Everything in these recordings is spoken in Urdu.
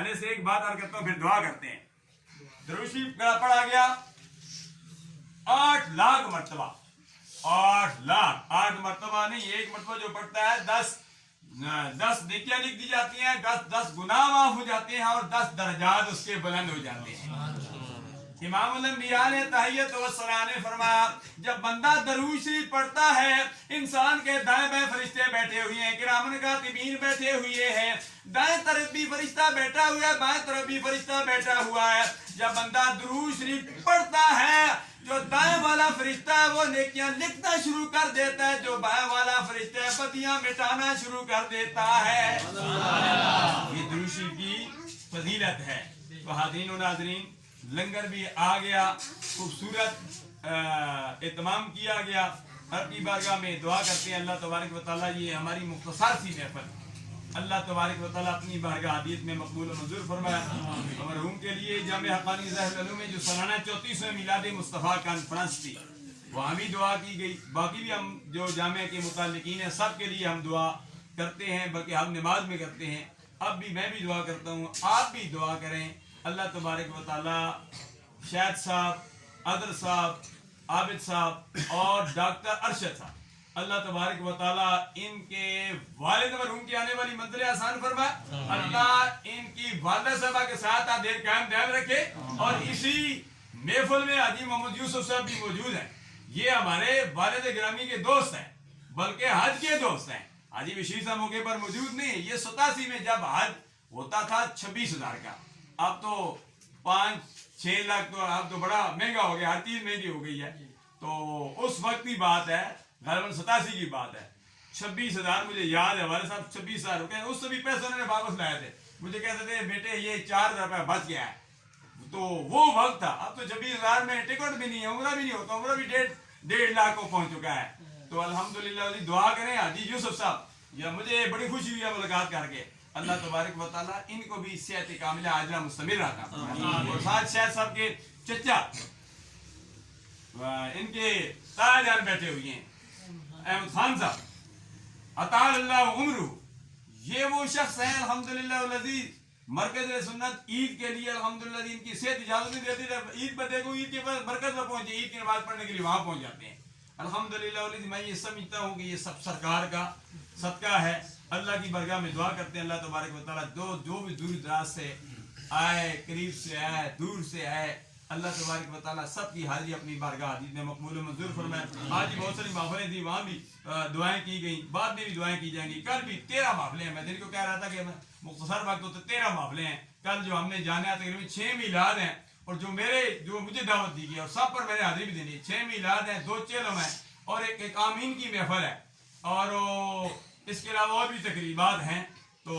حوالے سے ایک بات اور کرتا ہوں پھر دعا کرتے ہیں. درود شریف پڑھا گیا 8 لاکھ مرتبہ. 8 لاکھ 8 مرتبہ نہیں, ایک مرتبہ جو پڑھتا ہے 10 نیکیاں لکھ دی جاتی ہیں, 10 گناہ معاف ہو جاتے ہیں اور 10 درجات اس کے بلند ہو جاتے ہیں. امام الانبیاء نے تحیت و ثنا نے فرمایا جب بندہ درود شریف پڑھتا ہے انسان کے دائیں بائیں فرشتے بیٹھے ہوئے ہیں, کرامن کاتبین بیٹھے ہوئے ہیں, دائیں طرف بھی فرشتہ بیٹھا ہوا ہے, بائیں طرف بھی فرشتہ بیٹھا ہوا ہے. جب بندہ درود شریف پڑھتا ہے جو دائیں والا فرشتہ ہے وہ نیکیاں لکھنا شروع کر دیتا ہے, جو بائیں والا فرشتہ ہے بدیاں مٹانا شروع کر دیتا ہے. یہ درود شریف کی فضیلت ہے. تو حاضرین و ناظرین, لنگر بھی آ گیا, خوبصورت اہتمام کیا گیا. رب کی بارگاہ میں دعا کرتے ہیں اللہ تبارک و تعالیٰ یہ ہماری مختصر سی محفل اللہ تبارک و تعالیٰ اپنی بارگاہ حدیث میں مقبول و منظور فرمایا. مرحوم کے لیے جامع حقانی ظاہر العلوم میں جو سالانہ 34ویں میلاد مصطفیٰ کانفرنس تھی وہاں بھی دعا کی گئی. باقی بھی ہم جو جامعہ کے متعلقین ہیں سب کے لیے ہم دعا کرتے ہیں, بلکہ ہم نماز میں کرتے ہیں. اب بھی میں بھی دعا کرتا ہوں, آپ بھی دعا کریں. اللہ تبارک و تعالیٰ شاہد صاحب, عدل صاحب, عابد صاحب اور ڈاکٹر ارشد صاحب, اللہ تبارک و تعالیٰ ان کے والد مرحوم کی آنے والی منزل آسان فرمائے. اللہ ان کی والدہ صاحبہ کے ساتھ دیر قائم دائم رکھے. اور اسی محفل میں حاجی محمد یوسف صاحب بھی موجود ہیں. یہ ہمارے والد گرامی کے دوست ہیں, بلکہ حج کے دوست ہیں. حاجی بشیر صاحب موقع پر موجود نہیں. یہ 87 میں جب حج ہوتا تھا 26,000 کا, اب تو 5-6 لاکھ تو اب تو بڑا مہنگا ہو گیا, ہر چیز مہنگی ہو گئی ہے. تو اس وقت کی بات ہے, غالباً 87 کی بات ہے. 26,000 مجھے یاد ہے, والد صاحب 26,000 ہو گئے. اس سے بھی پیسے انہوں نے واپس لائے تھے. مجھے کہتے تھے بیٹے یہ 4,000 روپے بچ گیا ہے. تو وہ وقت تھا. اب تو 26,000 میں ٹکٹ بھی نہیں ہے, عمرہ بھی نہیں ہوتا, عمرہ بھی 1.5 لاکھ کو پہنچ چکا ہے. تو الحمدللہ دعا کریں حاجی یوسف صاحب, یا مجھے بڑی خوشی ہوئی ہے ملاقات کر کے. اللہ تبارک و تعالیٰ ان کو بھی صحت کاملہ عاجلہ مستمر رکھا. اور ساتھ شاہد صاحب کے چچا ان کے تایا جان بیٹھے ہوئے ہیں, احمد خان صاحب, اطال اللہ عمرہ. یہ وہ شخص ہیں الحمدللہ العزیز مرکز سنت عید کے لیے الحمدللہ ان کی صحت اجازت نہیں دیتی ہے. عید پہ دیکھو, عید کے بعد مرکز میں پہنچے, عید کی نماز پڑھنے کے لیے وہاں پہنچ جاتے ہیں. الحمدللہ میں یہ سمجھتا ہوں کہ یہ سب سرکار کا صدقہ ہے. اللہ کی بارگاہ میں دعا کرتے ہیں اللہ تبارک و تعالیٰ جو بھی دور دراز سے آئے, قریب سے آئے, دور سے آئے, اللہ تبارک و تعالیٰ سب کی حاضری اپنی بارگاہ حدیث میں مقبول و منظور فرمائے. آج بہت ساری محفلیں تھیں, وہاں بھی دعائیں کی گئیں, بعد میں بھی دعائیں کی جائیں گی. کل بھی 13 محفلیں ہیں. میں دن کو کہہ رہا تھا کہ مختصر وقت تو 13 محفلیں ہیں. کل جو ہم نے جانا ہے تقریباً 6 میلاد ہیں, اور جو مجھے دعوت دی گئی اور سب پر میں نے حاضری بھی دینی ہے. 6 میلاد ہیں, 2 چلم ہیں اور ایک آمین کی محفل ہے, اور اس کے علاوہ اور بھی تقریبات ہیں تو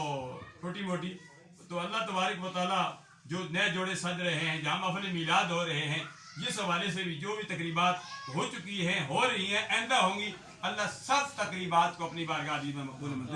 چھوٹی موٹی. تو اللہ تبارک و تعالیٰ جو نئے جوڑے سج رہے ہیں, جہاں محفل میلاد ہو رہے ہیں, جس حوالے سے بھی جو بھی تقریبات ہو چکی ہیں, ہو رہی ہیں, آئندہ ہوں گی, اللہ سب تقریبات کو اپنی بارگاہ میں مقبول